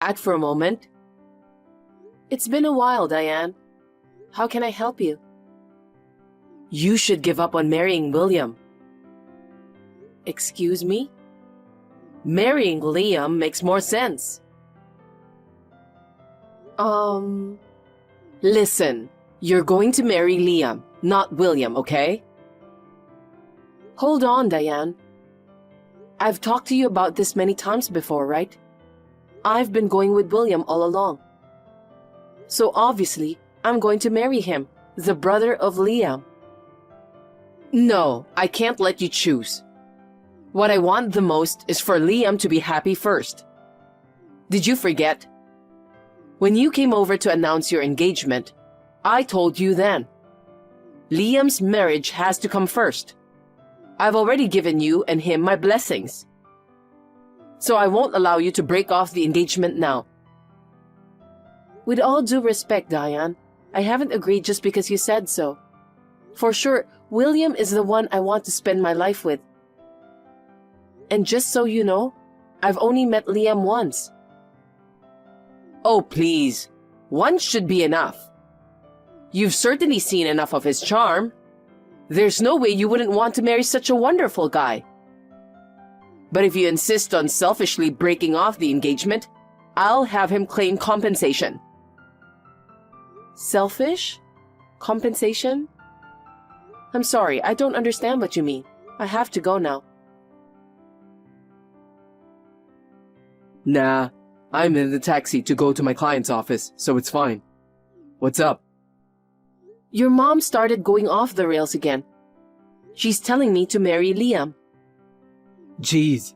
act for a moment. It's been a while, Diane. How can I help you? You should give up on marrying William. Excuse me? Marrying Liam makes more sense. Listen, you're going to marry Liam, not William, okay? Hold on, Diane. I've talked to you about this many times before, right? I've been going with William all along. So obviously, I'm going to marry him, the brother of Liam. No, I can't let you choose. What I want the most is for Liam to be happy first. Did you forget? When you came over to announce your engagement, I told you then. Liam's marriage has to come first. I've already given you and him my blessings. So I won't allow you to break off the engagement now. With all due respect, Diane, I haven't agreed just because you said so. For sure, William is the one I want to spend my life with. And just so you know, I've only met Liam once. Oh, please. Once should be enough. You've certainly seen enough of his charm. There's no way you wouldn't want to marry such a wonderful guy. But if you insist on selfishly breaking off the engagement, I'll have him claim compensation. Selfish? Compensation? I'm sorry, I don't understand what you mean. I have to go now. Nah, I'm in the taxi to go to my client's office, so it's fine. What's up? Your mom started going off the rails again. She's telling me to marry Liam. Jeez.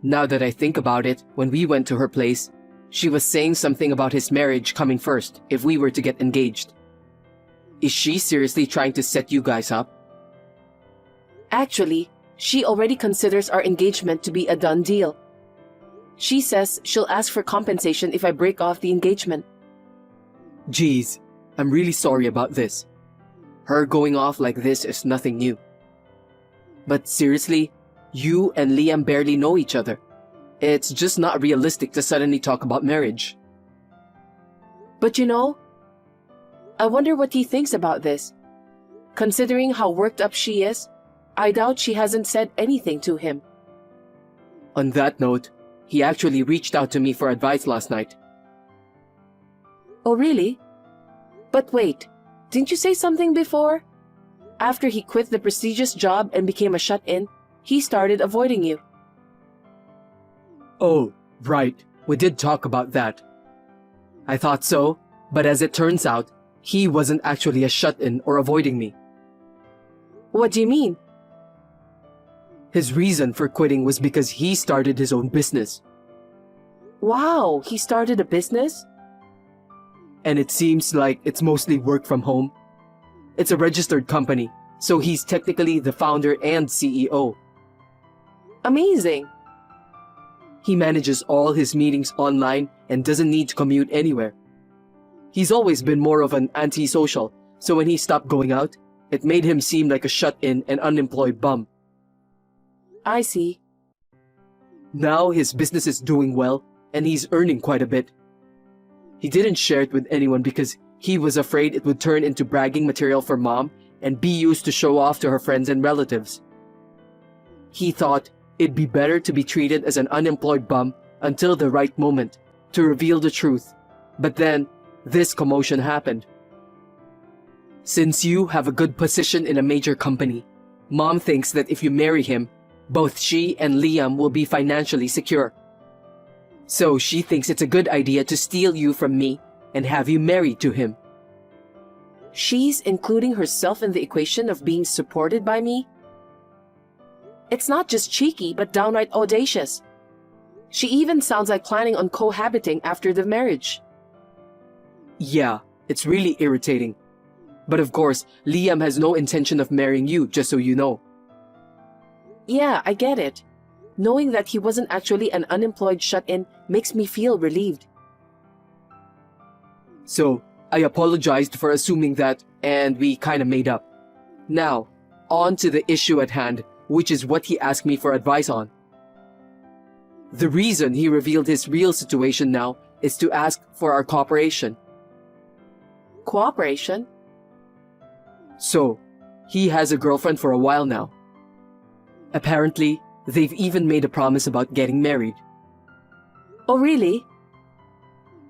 Now that I think about it, when we went to her place, she was saying something about his marriage coming first if we were to get engaged. Is she seriously trying to set you guys up? Actually, she already considers our engagement to be a done deal. She says she'll ask for compensation if I break off the engagement. Jeez, I'm really sorry about this. Her going off like this is nothing new. But seriously, you and Liam barely know each other. It's just not realistic to suddenly talk about marriage. But you know, I wonder what he thinks about this. Considering how worked up she is, I doubt she hasn't said anything to him. On that note, he actually reached out to me for advice last night. Oh, really? But wait, didn't you say something before? After he quit the prestigious job and became a shut-in, he started avoiding you. Oh, right. We did talk about that. I thought so, but as it turns out, he wasn't actually a shut-in or avoiding me. What do you mean? His reason for quitting was because he started his own business. Wow, he started a business? And it seems like it's mostly work from home. It's a registered company, so he's technically the founder and CEO. Amazing. He manages all his meetings online and doesn't need to commute anywhere. He's always been more of an antisocial, so when he stopped going out, it made him seem like a shut-in and unemployed bum. I see. Now his business is doing well, and he's earning quite a bit. He didn't share it with anyone because he was afraid it would turn into bragging material for Mom and be used to show off to her friends and relatives. He thought it'd be better to be treated as an unemployed bum until the right moment to reveal the truth. But then, this commotion happened. Since you have a good position in a major company, Mom thinks that if you marry him, both she and Liam will be financially secure. So she thinks it's a good idea to steal you from me and have you married to him. She's including herself in the equation of being supported by me? It's not just cheeky, but downright audacious. She even sounds like planning on cohabiting after the marriage. Yeah, it's really irritating. But of course, Liam has no intention of marrying you, just so you know. Yeah, I get it. Knowing that he wasn't actually an unemployed shut-in makes me feel relieved. So, I apologized for assuming that, and we kinda made up. Now, on to the issue at hand, which is what he asked me for advice on. The reason he revealed his real situation now is to ask for our cooperation. Cooperation? So, he has a girlfriend for a while now. Apparently, they've even made a promise about getting married. Oh, really?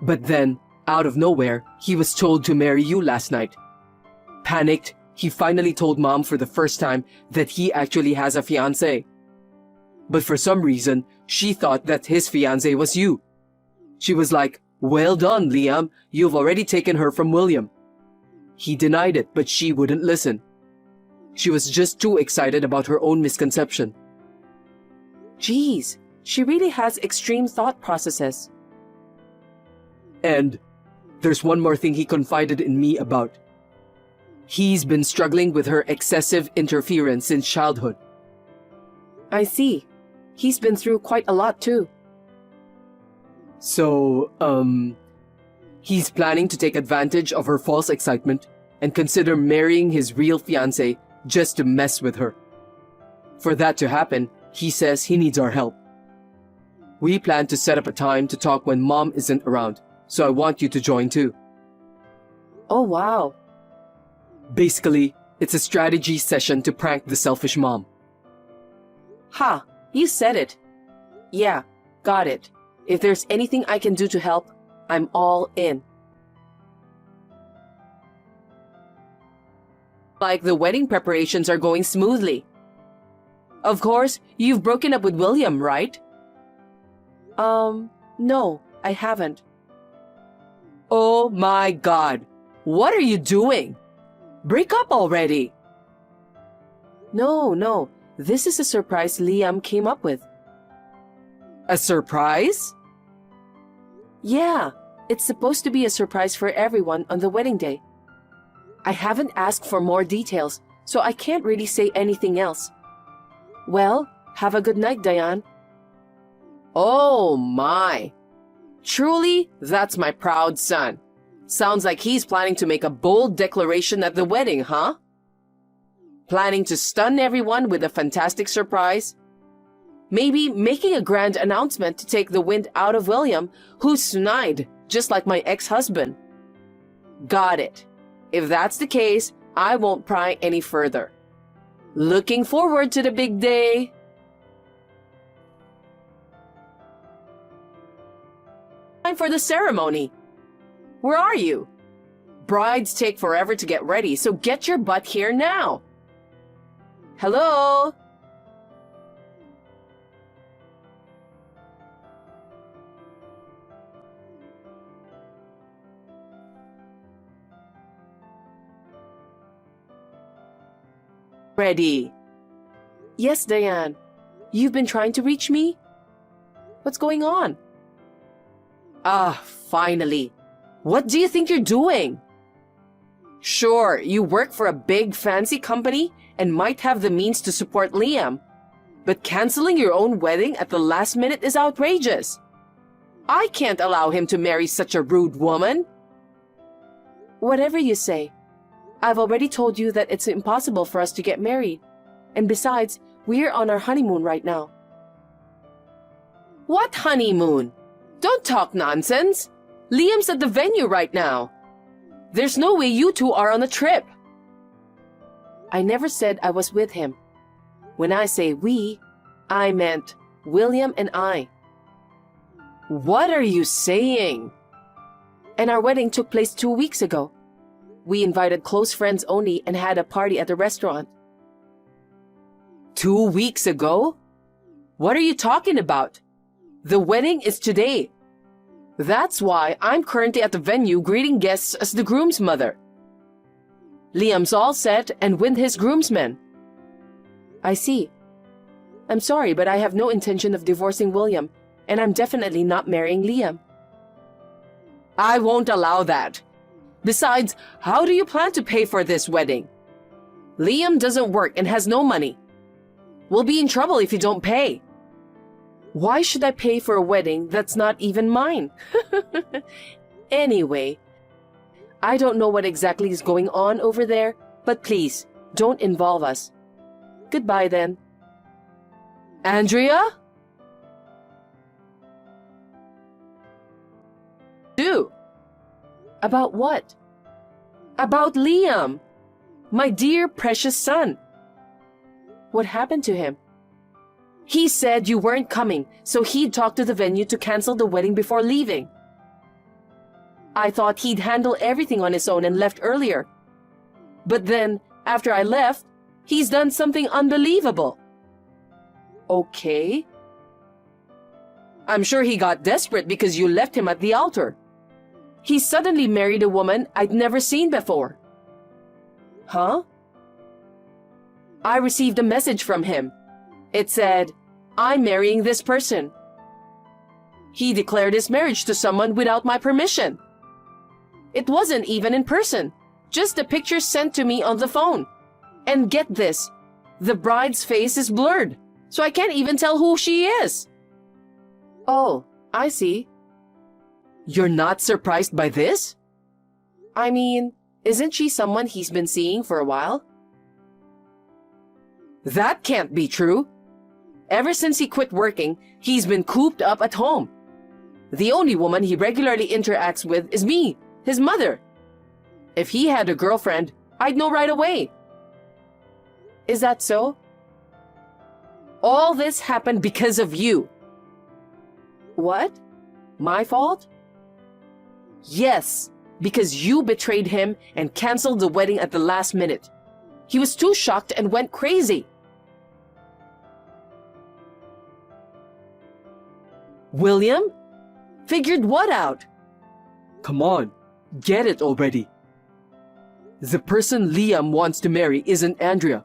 But then, out of nowhere, he was told to marry you last night. Panicked, he finally told Mom for the first time that he actually has a fiancé. But for some reason, she thought that his fiancé was you. She was like, "Well done, Liam, you've already taken her from William." He denied it, but she wouldn't listen. She was just too excited about her own misconception. Geez, she really has extreme thought processes. And there's one more thing he confided in me about. He's been struggling with her excessive interference since childhood. I see. He's been through quite a lot too. So, he's planning to take advantage of her false excitement and consider marrying his real fiancé just to mess with her. For that to happen, he says he needs our help. We plan to set up a time to talk when Mom isn't around, so I want you to join too. Oh, wow. Basically, it's a strategy session to prank the selfish mom. Ha, you said it. Yeah, got it. If there's anything I can do to help, I'm all in. Like the wedding preparations are going smoothly. Of course, you've broken up with William, right? No, I haven't. Oh my God. What are you doing? Break up already. No. This is a surprise Liam came up with. A surprise? Yeah, it's supposed to be a surprise for everyone on the wedding day. I haven't asked for more details, so I can't really say anything else. Well, have a good night, Diane. Oh my. Truly, that's my proud son. Sounds like he's planning to make a bold declaration at the wedding, huh? Planning to stun everyone with a fantastic surprise? Maybe making a grand announcement to take the wind out of William, who's snide, just like my ex-husband. Got it. If that's the case, I won't pry any further. Looking forward to the big day. Time for the ceremony. Where are you? Brides take forever to get ready, so get your butt here now. Hello? Ready. Yes, Diane. You've been trying to reach me? What's going on? Ah, finally. What do you think you're doing? Sure, you work for a big fancy company and might have the means to support Liam, but canceling your own wedding at the last minute is outrageous. I can't allow him to marry such a rude woman. Whatever you say. I've already told you that it's impossible for us to get married. And besides, we're on our honeymoon right now. What honeymoon? Don't talk nonsense. Liam's at the venue right now. There's no way you two are on a trip. I never said I was with him. When I say we, I meant William and I. What are you saying? And our wedding took place 2 weeks ago. We invited close friends only and had a party at the restaurant. 2 weeks ago? What are you talking about? The wedding is today. That's why I'm currently at the venue greeting guests as the groom's mother. Liam's all set and with his groomsmen. I see. I'm sorry, but I have no intention of divorcing William, and I'm definitely not marrying Liam. I won't allow that. Besides, how do you plan to pay for this wedding? Liam doesn't work and has no money. We'll be in trouble if you don't pay. Why should I pay for a wedding that's not even mine? Anyway, I don't know what exactly is going on over there, but please, don't involve us. Goodbye then. Andrea? About what? About Liam, my dear precious son. What happened to him? He said you weren't coming, so he'd talk to the venue to cancel the wedding before leaving. I thought he'd handle everything on his own and left earlier. But then, after I left, he's done something unbelievable. Okay. I'm sure he got desperate because you left him at the altar. He suddenly married a woman I'd never seen before. Huh? I received a message from him. It said, "I'm marrying this person." He declared his marriage to someone without my permission. It wasn't even in person, just a picture sent to me on the phone. And get this, the bride's face is blurred, so I can't even tell who she is. Oh, I see. You're not surprised by this? I mean, isn't she someone he's been seeing for a while? That can't be true. Ever since he quit working, he's been cooped up at home. The only woman he regularly interacts with is me, his mother. If he had a girlfriend, I'd know right away. Is that so? All this happened because of you. What? My fault? Yes, because you betrayed him and canceled the wedding at the last minute. He was too shocked and went crazy. William? Figured what out? Come on, get it already. The person Liam wants to marry isn't Andrea.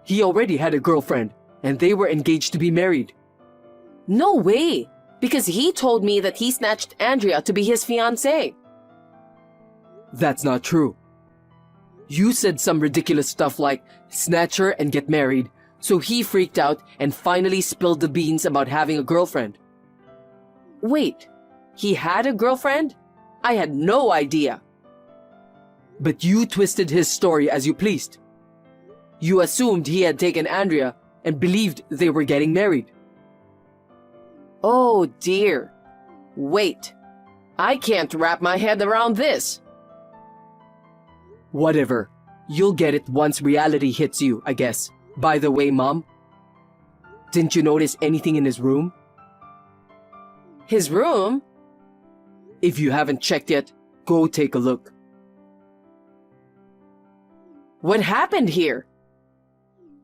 He already had a girlfriend, and they were engaged to be married. No way, because he told me that he snatched Andrea to be his fiancée. That's not true. You said some ridiculous stuff like snatch her and get married, so he freaked out and finally spilled the beans about having a girlfriend. Wait, he had a girlfriend? I had no idea. But you twisted his story as you pleased. You assumed he had taken Andrea and believed they were getting married. Oh dear. Wait, I can't wrap my head around this. Whatever. You'll get it once reality hits you, I guess. By the way, Mom, didn't you notice anything in his room? His room? If you haven't checked yet, go take a look. What happened here?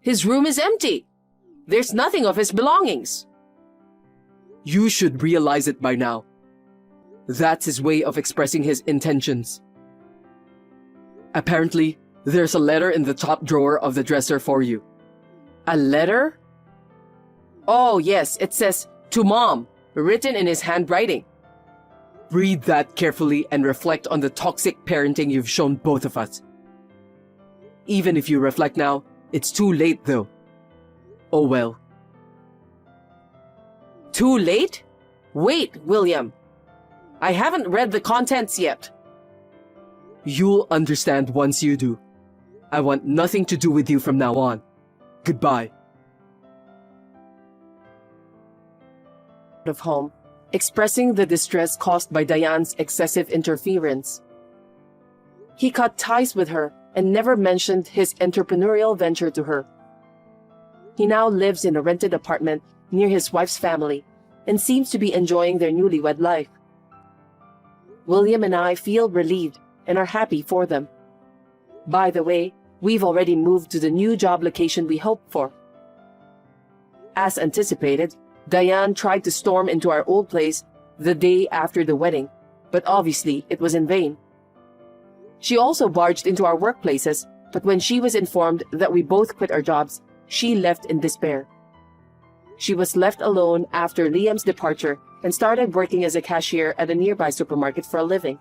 His room is empty. There's nothing of his belongings. You should realize it by now. That's his way of expressing his intentions. Apparently, there's a letter in the top drawer of the dresser for you. A letter? Oh yes, it says, "To Mom," written in his handwriting. Read that carefully and reflect on the toxic parenting you've shown both of us. Even if you reflect now, it's too late though. Oh well. Too late? Wait, William. I haven't read the contents yet. You'll understand once you do. I want nothing to do with you from now on. Goodbye. Of home, expressing the distress caused by Diane's excessive interference. He cut ties with her and never mentioned his entrepreneurial venture to her. He now lives in a rented apartment near his wife's family and seems to be enjoying their newlywed life. William and I feel relieved and are happy for them. By the way, we've already moved to the new job location we hoped for. As anticipated, Diane tried to storm into our old place the day after the wedding, but obviously it was in vain. She also barged into our workplaces, but when she was informed that we both quit our jobs, she left in despair. She was left alone after Liam's departure and started working as a cashier at a nearby supermarket for a living.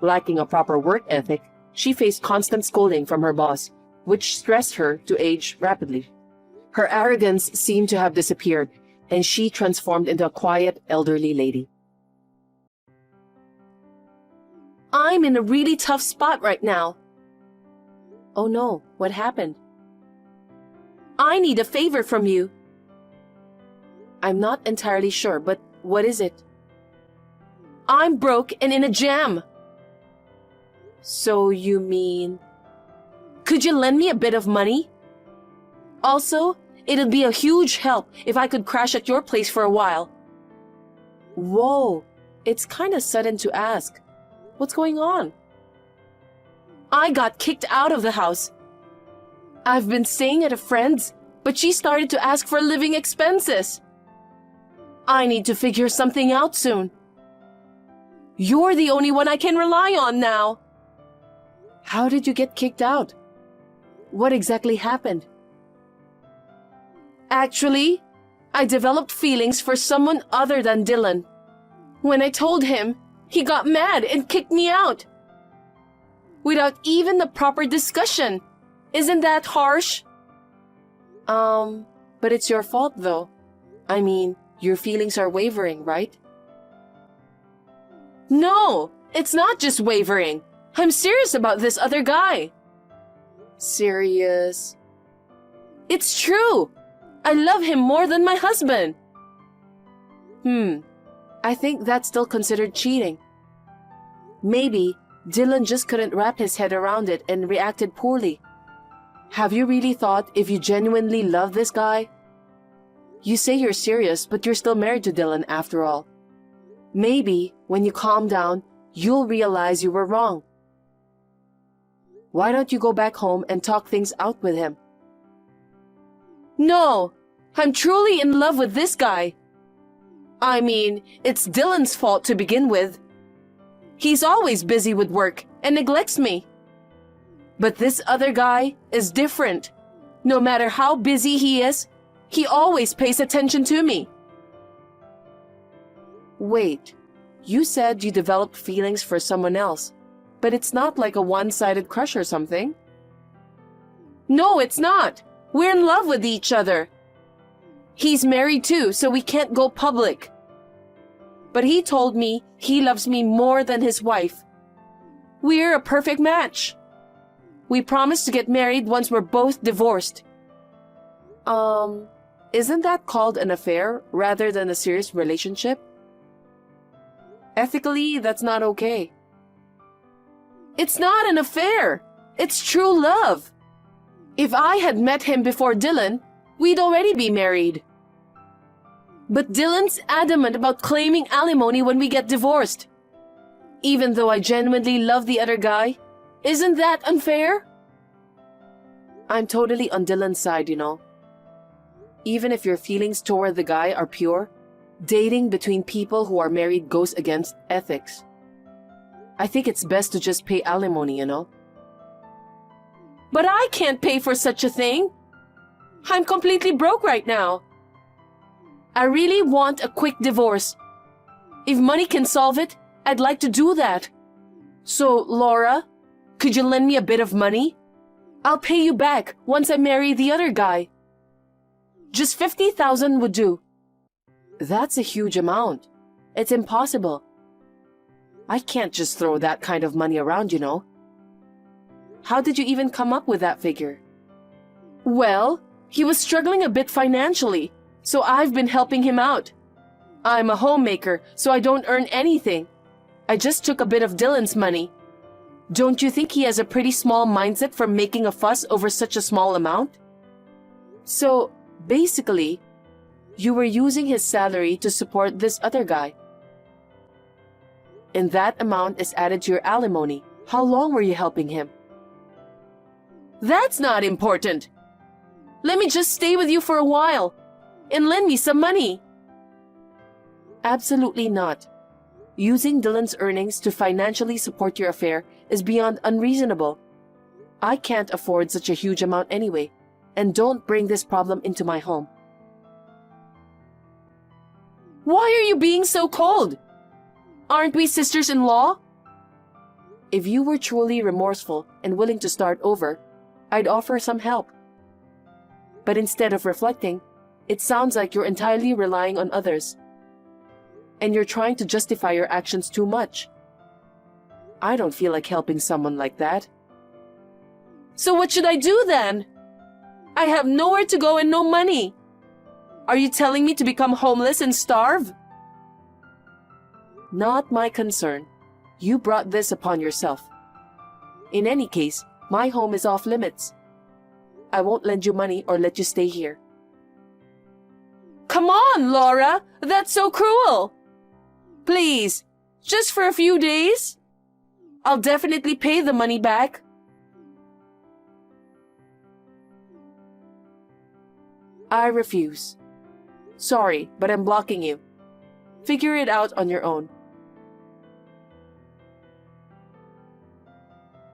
Lacking a proper work ethic, she faced constant scolding from her boss, which stressed her to age rapidly. Her arrogance seemed to have disappeared, and she transformed into a quiet, elderly lady. I'm in a really tough spot right now. Oh no, what happened? I need a favor from you. I'm not entirely sure, but what is it? I'm broke and in a jam. So you mean... Could you lend me a bit of money? Also, it'd be a huge help if I could crash at your place for a while. Whoa, it's kinda sudden to ask. What's going on? I got kicked out of the house. I've been staying at a friend's, but she started to ask for living expenses. I need to figure something out soon. You're the only one I can rely on now. How did you get kicked out? What exactly happened? Actually, I developed feelings for someone other than Dylan. When I told him, he got mad and kicked me out. Without even the proper discussion. Isn't that harsh? But it's your fault though. I mean, your feelings are wavering, right? No, it's not just wavering. I'm serious about this other guy. Serious? It's true. I love him more than my husband. I think that's still considered cheating. Maybe Dylan just couldn't wrap his head around it and reacted poorly. Have you really thought if you genuinely love this guy? You say you're serious, but you're still married to Dylan after all. Maybe when you calm down, you'll realize you were wrong. Why don't you go back home and talk things out with him? No, I'm truly in love with this guy. I mean, it's Dylan's fault to begin with. He's always busy with work and neglects me. But this other guy is different. No matter how busy he is, he always pays attention to me. Wait, you said you developed feelings for someone else, but it's not like a one-sided crush or something. No, it's not. We're in love with each other. He's married too, so we can't go public. But he told me he loves me more than his wife. We're a perfect match. We promised to get married once we're both divorced. Isn't that called an affair rather than a serious relationship? Ethically, that's not okay. It's not an affair. It's true love. If I had met him before Dylan, we'd already be married. But Dylan's adamant about claiming alimony when we get divorced. Even though I genuinely love the other guy, isn't that unfair? I'm totally on Dylan's side, you know. Even if your feelings toward the guy are pure, dating between people who are married goes against ethics. I think it's best to just pay alimony, you know. But I can't pay for such a thing. I'm completely broke right now. I really want a quick divorce. If money can solve it, I'd like to do that. So, Laura, could you lend me a bit of money? I'll pay you back once I marry the other guy. Just 50,000 would do. That's a huge amount. It's impossible. I can't just throw that kind of money around, you know. How did you even come up with that figure? Well, he was struggling a bit financially, so I've been helping him out. I'm a homemaker, so I don't earn anything. I just took a bit of Dylan's money. Don't you think he has a pretty small mindset for making a fuss over such a small amount? So, basically, you were using his salary to support this other guy. And that amount is added to your alimony. How long were you helping him? That's not important. Let me just stay with you for a while and lend me some money. Absolutely not. Using Dylan's earnings to financially support your affair is beyond unreasonable. I can't afford such a huge amount anyway, and don't bring this problem into my home. Why are you being so cold? Aren't we sisters-in-law? If you were truly remorseful and willing to start over, I'd offer some help. But instead of reflecting, it sounds like you're entirely relying on others. And you're trying to justify your actions too much. I don't feel like helping someone like that. So what should I do then? I have nowhere to go and no money. Are you telling me to become homeless and starve? Not my concern. You brought this upon yourself. In any case, my home is off limits. I won't lend you money or let you stay here. Come on, Laura! That's so cruel! Please, just for a few days? I'll definitely pay the money back. I refuse. Sorry, but I'm blocking you. Figure it out on your own.